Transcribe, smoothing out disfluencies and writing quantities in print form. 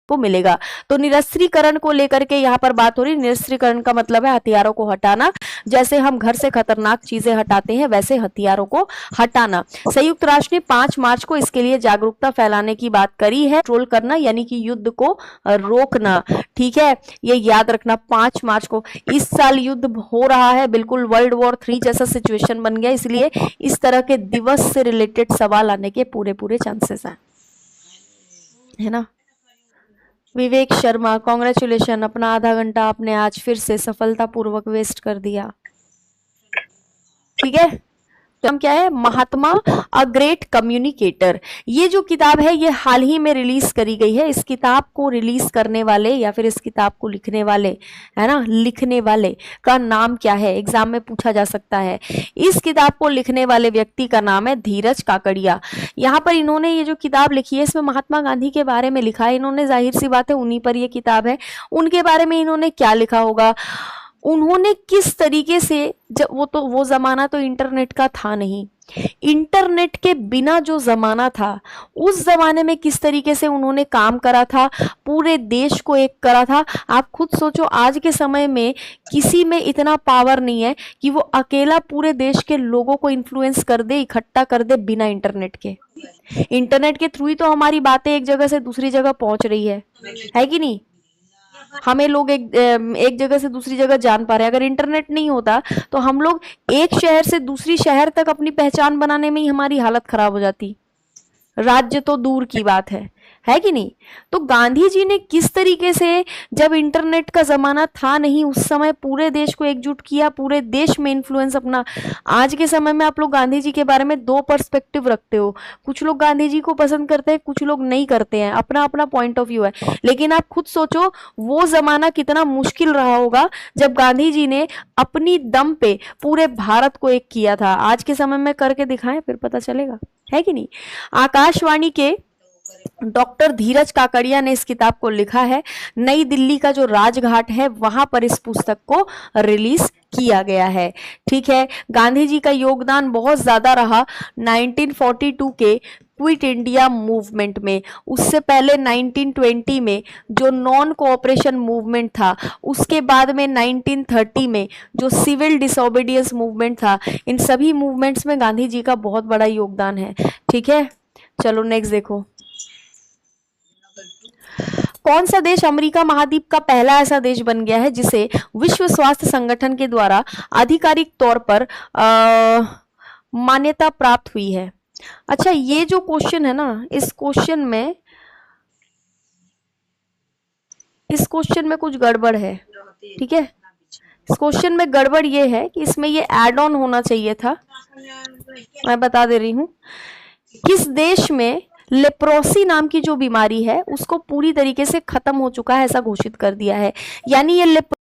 को मिलेगा। तो निरस्त्रीकरण को लेकर के यहाँ पर बात हो रही है। निरस्त्रीकरण का मतलब है हथियारों को हटाना। जैसे हम घर से खतरनाक चीजें हटाते हैं वैसे हथियारों को हटाना। संयुक्त राष्ट्र ने 5 मार्च को इसके लिए जागरूकता फैलाने की बात करी है। कंट्रोल करना यानी कि युद्ध को रोकना, ठीक है, ये याद रखना। 5 मार्च को इस साल युद्ध हो रहा है, बिल्कुल वर्ल्ड वॉर 3 जैसा सिचुएशन बन गया, इसलिए इस तरह के दिवस से रिलेटेड सवाल आने के पूरे पूरे चांसेस हैं, है ना। विवेक शर्मा, कॉन्ग्रेचुलेशन, अपना आधा घंटा आपने आज फिर से सफलतापूर्वक वेस्ट कर दिया, ठीक है। तो हम क्या है, महात्मा अ ग्रेट कम्युनिकेटर। ये जो किताब है ये हाल ही में रिलीज करी गई है। इस किताब को रिलीज करने वाले या फिर इस किताब को लिखने वाले, है ना, लिखने वाले का नाम क्या है, एग्जाम में पूछा जा सकता है। इस किताब को लिखने वाले व्यक्ति का नाम है धीरज काकड़िया। यहाँ पर इन्होंने ये जो किताब लिखी है इसमें महात्मा गांधी के बारे में लिखा है इन्होंने, जाहिर सी बात है उन्हीं पर ये किताब है। उनके बारे में इन्होंने क्या लिखा होगा, उन्होंने किस तरीके से, जब वो जमाना तो इंटरनेट का था नहीं, इंटरनेट के बिना जो जमाना था उस जमाने में किस तरीके से उन्होंने काम करा था, पूरे देश को एक करा था। आप खुद सोचो आज के समय में किसी में इतना पावर नहीं है कि वो अकेला पूरे देश के लोगों को इन्फ्लुएंस कर दे, इकट्ठा कर दे बिना इंटरनेट के। इंटरनेट के थ्रू ही तो हमारी बातें एक जगह से दूसरी जगह पहुंच रही है कि नहीं। हमें लोग एक जगह से दूसरी जगह जान पा रहे हैं। अगर इंटरनेट नहीं होता तो हम लोग एक शहर से दूसरी शहर तक अपनी पहचान बनाने में ही हमारी हालत खराब हो जाती, राज्य तो दूर की बात है कि नहीं। तो गांधी जी ने किस तरीके से, जब इंटरनेट का जमाना था नहीं उस समय पूरे देश को एकजुट किया, पूरे देश में इन्फ्लुएंस अपना। आज के समय में आप लोग गांधी जी के बारे में 2 पर्सपेक्टिव रखते हो, कुछ लोग गांधी जी को पसंद करते हैं, कुछ लोग नहीं करते हैं, अपना अपना पॉइंट ऑफ व्यू है। लेकिन आप खुद सोचो वो जमाना कितना मुश्किल रहा होगा जब गांधी जी ने अपनी दम पे पूरे भारत को एक किया था। आज के समय में करके दिखाएं फिर पता चलेगा, है कि नहीं। आकाशवाणी के डॉक्टर धीरज काकड़िया ने इस किताब को लिखा है। नई दिल्ली का जो राजघाट है वहां पर इस पुस्तक को रिलीज किया गया है, ठीक है। गांधी जी का योगदान बहुत ज्यादा रहा 1942 के क्विट इंडिया मूवमेंट में। उससे पहले 1920 में जो नॉन कोऑपरेशन मूवमेंट था, उसके बाद में 1930 में जो सिविल डिसोबीडियंस मूवमेंट था, इन सभी मूवमेंट्स में गांधी जी का बहुत बड़ा योगदान है, ठीक है। चलो नेक्स्ट देखो, कौन सा देश अमेरिका महाद्वीप का पहला ऐसा देश बन गया है जिसे विश्व स्वास्थ्य संगठन के द्वारा आधिकारिक तौर पर मान्यता प्राप्त हुई है। अच्छा, ये जो क्वेश्चन है ना, इस क्वेश्चन में कुछ गड़बड़ है, ठीक है। इस क्वेश्चन में गड़बड़ ये है कि इसमें ये ऐड ऑन होना चाहिए था। मैं बता दे रही हूं, किस देश में लेप्रोसी नाम की जो बीमारी है उसको पूरी तरीके से खत्म हो चुका है ऐसा घोषित कर दिया है। यानी ये